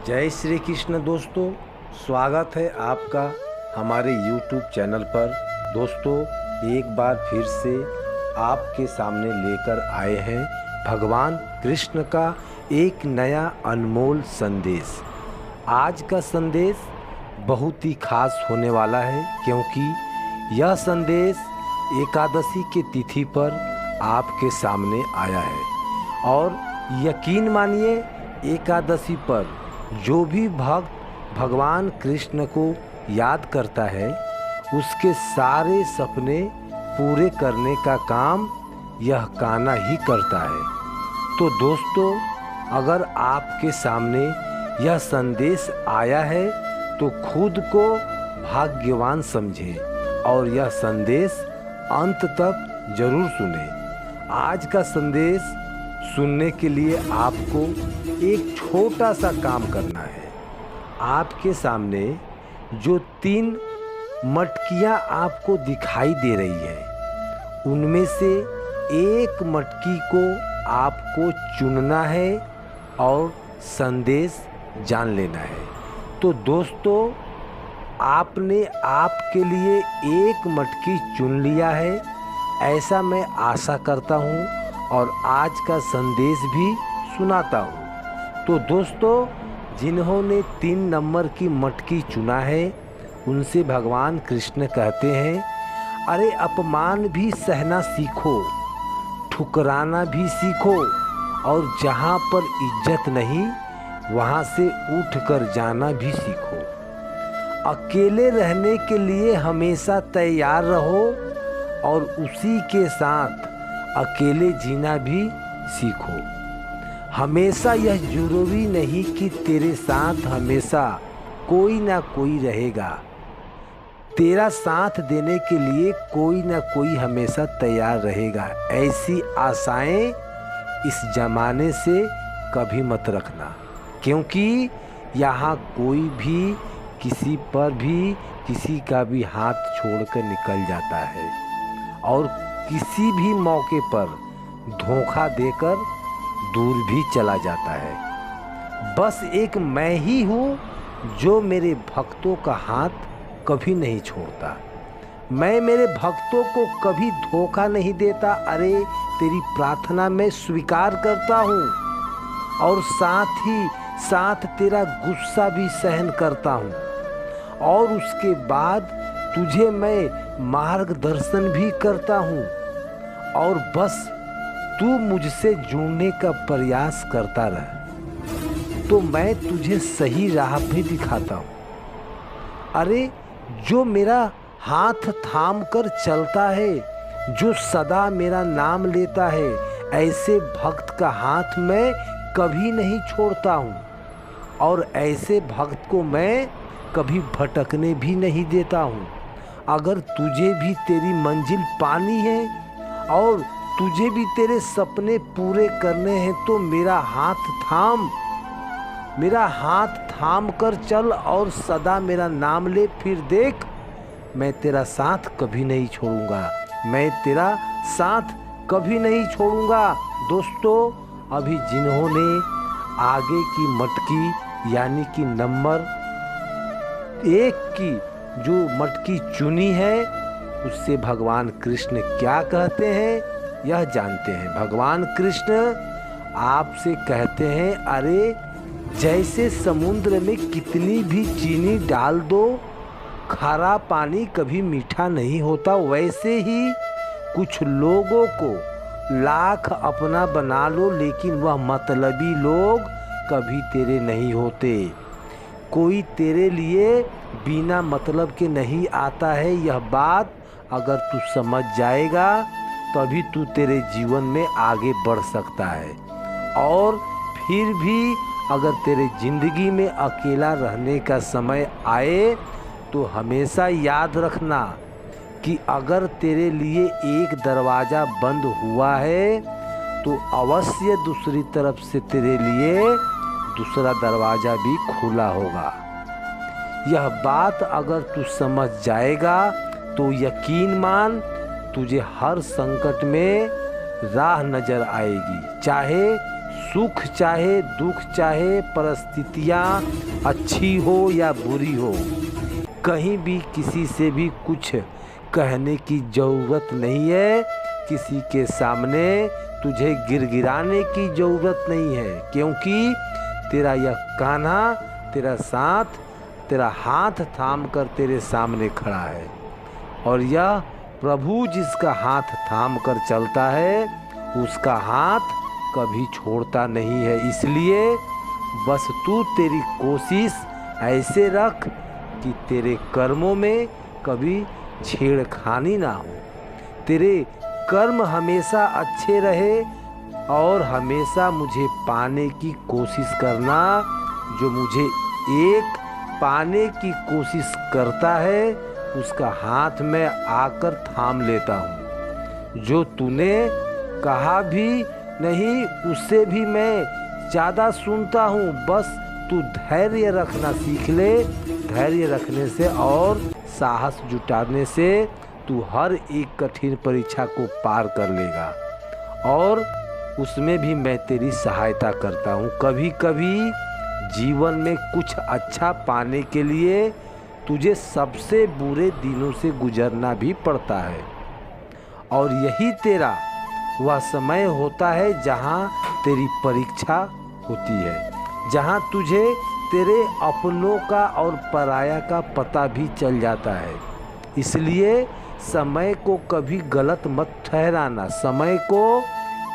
जय श्री कृष्ण दोस्तों, स्वागत है आपका हमारे YouTube चैनल पर। दोस्तों, एक बार फिर से आपके सामने लेकर आए हैं भगवान कृष्ण का एक नया अनमोल संदेश। आज का संदेश बहुत ही खास होने वाला है, क्योंकि यह संदेश एकादशी की तिथि पर आपके सामने आया है। और यकीन मानिए, एकादशी पर जो भी भक्त भगवान कृष्ण को याद करता है, उसके सारे सपने पूरे करने का काम यह कान्हा ही करता है। तो दोस्तों, अगर आपके सामने यह संदेश आया है तो खुद को भाग्यवान समझें और यह संदेश अंत तक जरूर सुनें। आज का संदेश सुनने के लिए आपको एक छोटा सा काम करना है। आपके सामने जो 3 मटकियाँ आपको दिखाई दे रही है, उनमें से एक मटकी को आपको चुनना है और संदेश जान लेना है। तो दोस्तों, आपने आपके लिए एक मटकी चुन लिया है, ऐसा मैं आशा करता हूँ और आज का संदेश भी सुनाता हूँ। तो दोस्तों, जिन्होंने 3 नंबर की मटकी चुना है, उनसे भगवान कृष्ण कहते हैं, अरे अपमान भी सहना सीखो, ठुकराना भी सीखो, और जहाँ पर इज्जत नहीं वहाँ से उठकर जाना भी सीखो। अकेले रहने के लिए हमेशा तैयार रहो और उसी के साथ अकेले जीना भी सीखो। हमेशा यह जरूरी नहीं कि तेरे साथ हमेशा कोई ना कोई रहेगा। तेरा साथ देने के लिए कोई ना कोई हमेशा तैयार रहेगा। ऐसी आशाएं इस जमाने से कभी मत रखना, क्योंकि यहाँ कोई भी किसी पर भी किसी का भी हाथ छोड़कर निकल जाता है और किसी भी मौके पर धोखा देकर दूर भी चला जाता है। बस एक मैं ही हूँ जो मेरे भक्तों का हाथ कभी नहीं छोड़ता। मैं मेरे भक्तों को कभी धोखा नहीं देता। अरे, तेरी प्रार्थना मैं स्वीकार करता हूँ और साथ ही साथ तेरा गुस्सा भी सहन करता हूँ, और उसके बाद तुझे मैं मार्गदर्शन भी करता हूँ, और बस तू मुझसे जुड़ने का प्रयास करता रह तो मैं तुझे सही राह भी दिखाता हूँ। अरे, जो मेरा हाथ थाम कर चलता है, जो सदा मेरा नाम लेता है, ऐसे भक्त का हाथ मैं कभी नहीं छोड़ता हूँ, और ऐसे भक्त को मैं कभी भटकने भी नहीं देता हूँ। अगर तुझे भी तेरी मंजिल पानी है और तुझे भी तेरे सपने पूरे करने हैं, तो मेरा हाथ थाम कर चल और सदा मेरा नाम ले। फिर देख, मैं तेरा साथ कभी नहीं छोड़ूंगा, मैं तेरा साथ कभी नहीं छोड़ूंगा। दोस्तों, अभी जिन्होंने आगे की मटकी यानी कि नंबर 1 की जो मटकी चुनी है, उससे भगवान कृष्ण क्या कहते हैं यह जानते हैं। भगवान कृष्ण आपसे कहते हैं, अरे जैसे समुद्र में कितनी भी चीनी डाल दो, खारा पानी कभी मीठा नहीं होता, वैसे ही कुछ लोगों को लाख अपना बना लो, लेकिन वह मतलबी लोग कभी तेरे नहीं होते। कोई तेरे लिए बिना मतलब के नहीं आता है। यह बात अगर तू समझ जाएगा तभी तू तेरे जीवन में आगे बढ़ सकता है। और फिर भी अगर तेरे जिंदगी में अकेला रहने का समय आए तो हमेशा याद रखना कि अगर तेरे लिए एक दरवाज़ा बंद हुआ है तो अवश्य दूसरी तरफ से तेरे लिए दूसरा दरवाज़ा भी खुला होगा। यह बात अगर तू समझ जाएगा तो यकीन मान, तुझे हर संकट में राह नजर आएगी। चाहे सुख चाहे दुख चाहे परिस्थितियाँ अच्छी हो या बुरी हो, कहीं भी किसी से भी कुछ कहने की ज़रूरत नहीं है। किसी के सामने तुझे गिड़गिड़ाने की ज़रूरत नहीं है, क्योंकि तेरा यह कान्हा तेरा साथ, तेरा हाथ थाम कर तेरे सामने खड़ा है। और यह प्रभु जिसका हाथ थाम कर चलता है, उसका हाथ कभी छोड़ता नहीं है। इसलिए बस तू तेरी कोशिश ऐसे रख कि तेरे कर्मों में कभी छेड़खानी ना हो, तेरे कर्म हमेशा अच्छे रहे और हमेशा मुझे पाने की कोशिश करना। जो मुझे एक पाने की कोशिश करता है, उसका हाथ में आकर थाम लेता हूँ। जो तूने कहा भी नहीं, उससे भी मैं ज़्यादा सुनता हूँ। बस तू धैर्य रखना सीख ले। धैर्य रखने से और साहस जुटाने से तू हर एक कठिन परीक्षा को पार कर लेगा, और उसमें भी मैं तेरी सहायता करता हूँ। कभी कभी जीवन में कुछ अच्छा पाने के लिए तुझे सबसे बुरे दिनों से गुजरना भी पड़ता है, और यही तेरा वह समय होता है जहाँ तेरी परीक्षा होती है, जहाँ तुझे तेरे अपनों का और पराया का पता भी चल जाता है। इसलिए समय को कभी गलत मत ठहराना, समय को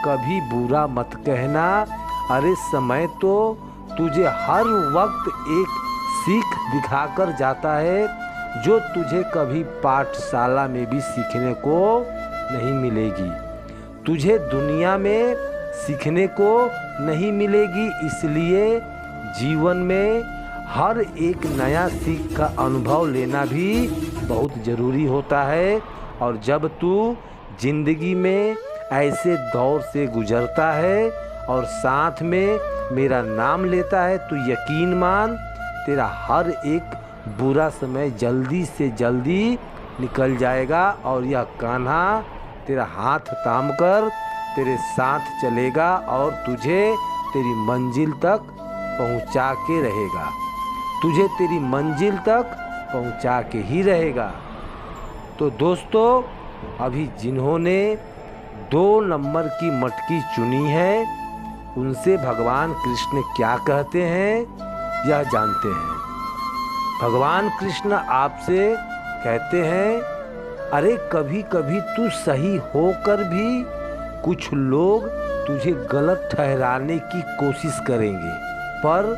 कभी बुरा मत कहना। अरे समय तो तुझे हर वक्त एक सीख दिखाकर जाता है, जो तुझे कभी पाठशाला में भी सीखने को नहीं मिलेगी, तुझे दुनिया में सीखने को नहीं मिलेगी। इसलिए जीवन में हर एक नया सीख का अनुभव लेना भी बहुत ज़रूरी होता है। और जब तू जिंदगी में ऐसे दौर से गुजरता है और साथ में मेरा नाम लेता है, तो यकीन मान तेरा हर एक बुरा समय जल्दी से जल्दी निकल जाएगा, और यह कान्हा तेरा हाथ थाम कर तेरे साथ चलेगा और तुझे तेरी मंजिल तक पहुंचा के रहेगा, तुझे तेरी मंजिल तक पहुंचा के ही रहेगा। तो दोस्तों, अभी जिन्होंने 2 नंबर की मटकी चुनी है, उनसे भगवान कृष्ण क्या कहते हैं यह जानते हैं। भगवान कृष्ण आपसे कहते हैं, अरे कभी कभी तू सही होकर भी कुछ लोग तुझे गलत ठहराने की कोशिश करेंगे, पर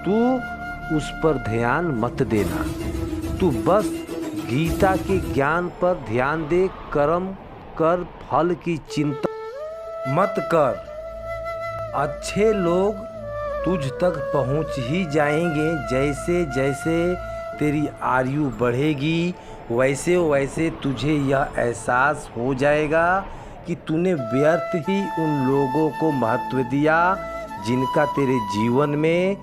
तू उस पर ध्यान मत देना। तू बस गीता के ज्ञान पर ध्यान दे, कर्म कर, फल की चिंता मत कर। अच्छे लोग तुझ तक पहुंच ही जाएंगे। जैसे जैसे तेरी आयु बढ़ेगी, वैसे वैसे तुझे यह एहसास हो जाएगा कि तूने व्यर्थ ही उन लोगों को महत्व दिया जिनका तेरे जीवन में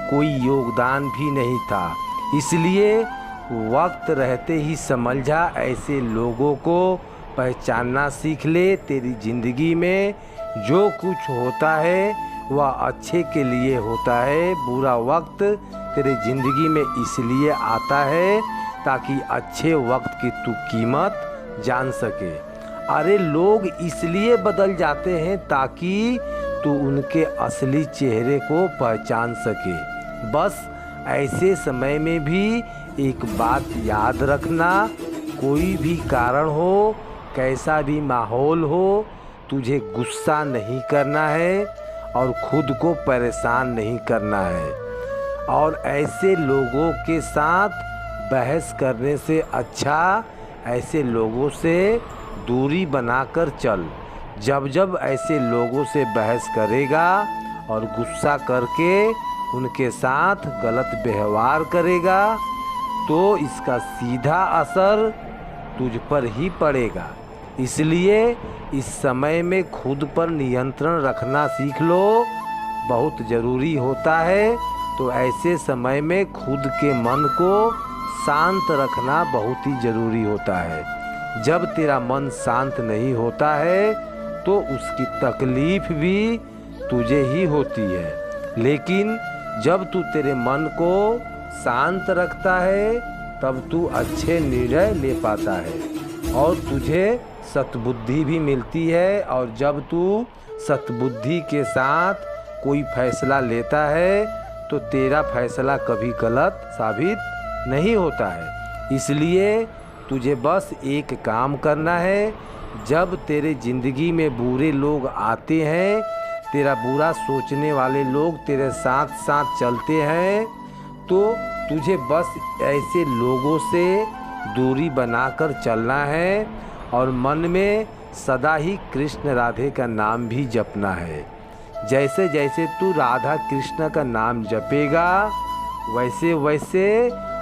कोई योगदान भी नहीं था। इसलिए वक्त रहते ही समझ जा, ऐसे लोगों को पहचानना सीख ले। तेरी ज़िंदगी में जो कुछ होता है वह अच्छे के लिए होता है। बुरा वक्त तेरे ज़िंदगी में इसलिए आता है ताकि अच्छे वक्त की तू कीमत जान सके। अरे लोग इसलिए बदल जाते हैं ताकि तू उनके असली चेहरे को पहचान सके। बस ऐसे समय में भी एक बात याद रखना, कोई भी कारण हो, कैसा भी माहौल हो, तुझे गुस्सा नहीं करना है और खुद को परेशान नहीं करना है। और ऐसे लोगों के साथ बहस करने से अच्छा ऐसे लोगों से दूरी बनाकर चल। जब जब ऐसे लोगों से बहस करेगा और गुस्सा करके उनके साथ गलत व्यवहार करेगा, तो इसका सीधा असर तुझ पर ही पड़ेगा। इसलिए इस समय में खुद पर नियंत्रण रखना सीख लो, बहुत ज़रूरी होता है। तो ऐसे समय में खुद के मन को शांत रखना बहुत ही ज़रूरी होता है। जब तेरा मन शांत नहीं होता है तो उसकी तकलीफ़ भी तुझे ही होती है, लेकिन जब तू तेरे मन को शांत रखता है तब तू अच्छे निर्णय ले पाता है और तुझे सद्बुद्धि भी मिलती है। और जब तू सद्बुद्धि के साथ कोई फैसला लेता है तो तेरा फैसला कभी गलत साबित नहीं होता है। इसलिए तुझे बस एक काम करना है, जब तेरे ज़िंदगी में बुरे लोग आते हैं, तेरा बुरा सोचने वाले लोग तेरे साथ साथ चलते हैं, तो तुझे बस ऐसे लोगों से दूरी बनाकर चलना है और मन में सदा ही कृष्ण राधे का नाम भी जपना है। जैसे जैसे तू राधा कृष्ण का नाम जपेगा वैसे वैसे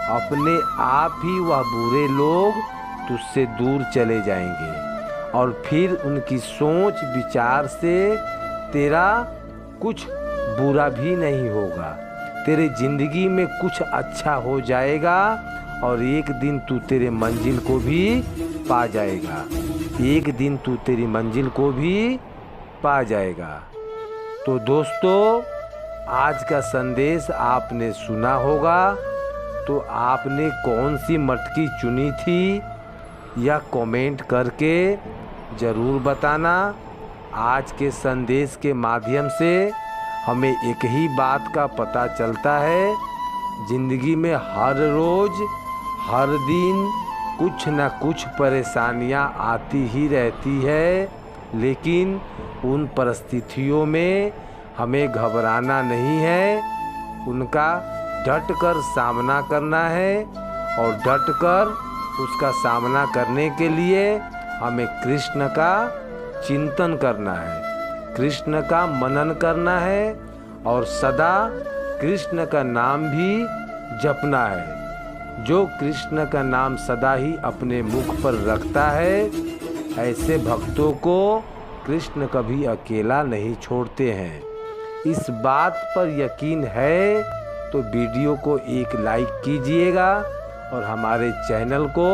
अपने आप ही वह बुरे लोग तुझसे दूर चले जाएंगे और फिर उनकी सोच विचार से तेरा कुछ बुरा भी नहीं होगा। तेरे ज़िंदगी में कुछ अच्छा हो जाएगा और एक दिन तू तेरे मंजिल को भी पा जाएगा। एक दिन तू तेरी मंजिल को भी पा जाएगा। तो दोस्तों, आज का संदेश आपने सुना होगा, तो आपने कौन सी मटकी चुनी थी या कमेंट करके ज़रूर बताना। आज के संदेश के माध्यम से हमें एक ही बात का पता चलता है, ज़िंदगी में हर रोज़ हर दिन कुछ न कुछ परेशानियां आती ही रहती है, लेकिन उन परिस्थितियों में हमें घबराना नहीं है, उनका डट कर सामना करना है और डट कर उसका सामना करने के लिए हमें कृष्ण का चिंतन करना है, कृष्ण का मनन करना है और सदा कृष्ण का नाम भी जपना है। जो कृष्ण का नाम सदा ही अपने मुख पर रखता है, ऐसे भक्तों को कृष्ण कभी अकेला नहीं छोड़ते हैं। इस बात पर यकीन है तो वीडियो को एक लाइक कीजिएगा और हमारे चैनल को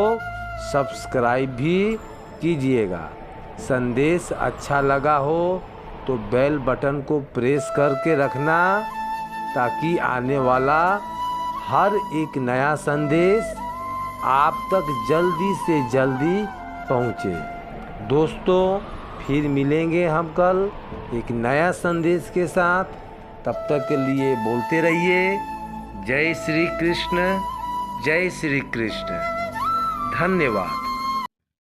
सब्सक्राइब भी कीजिएगा। संदेश अच्छा लगा हो तो बेल बटन को प्रेस करके रखना, ताकि आने वाला हर एक नया संदेश आप तक जल्दी से जल्दी पहुँचे। दोस्तों, फिर मिलेंगे हम कल एक नया संदेश के साथ। तब तक के लिए बोलते रहिए जय श्री कृष्ण, जय श्री कृष्ण। धन्यवाद।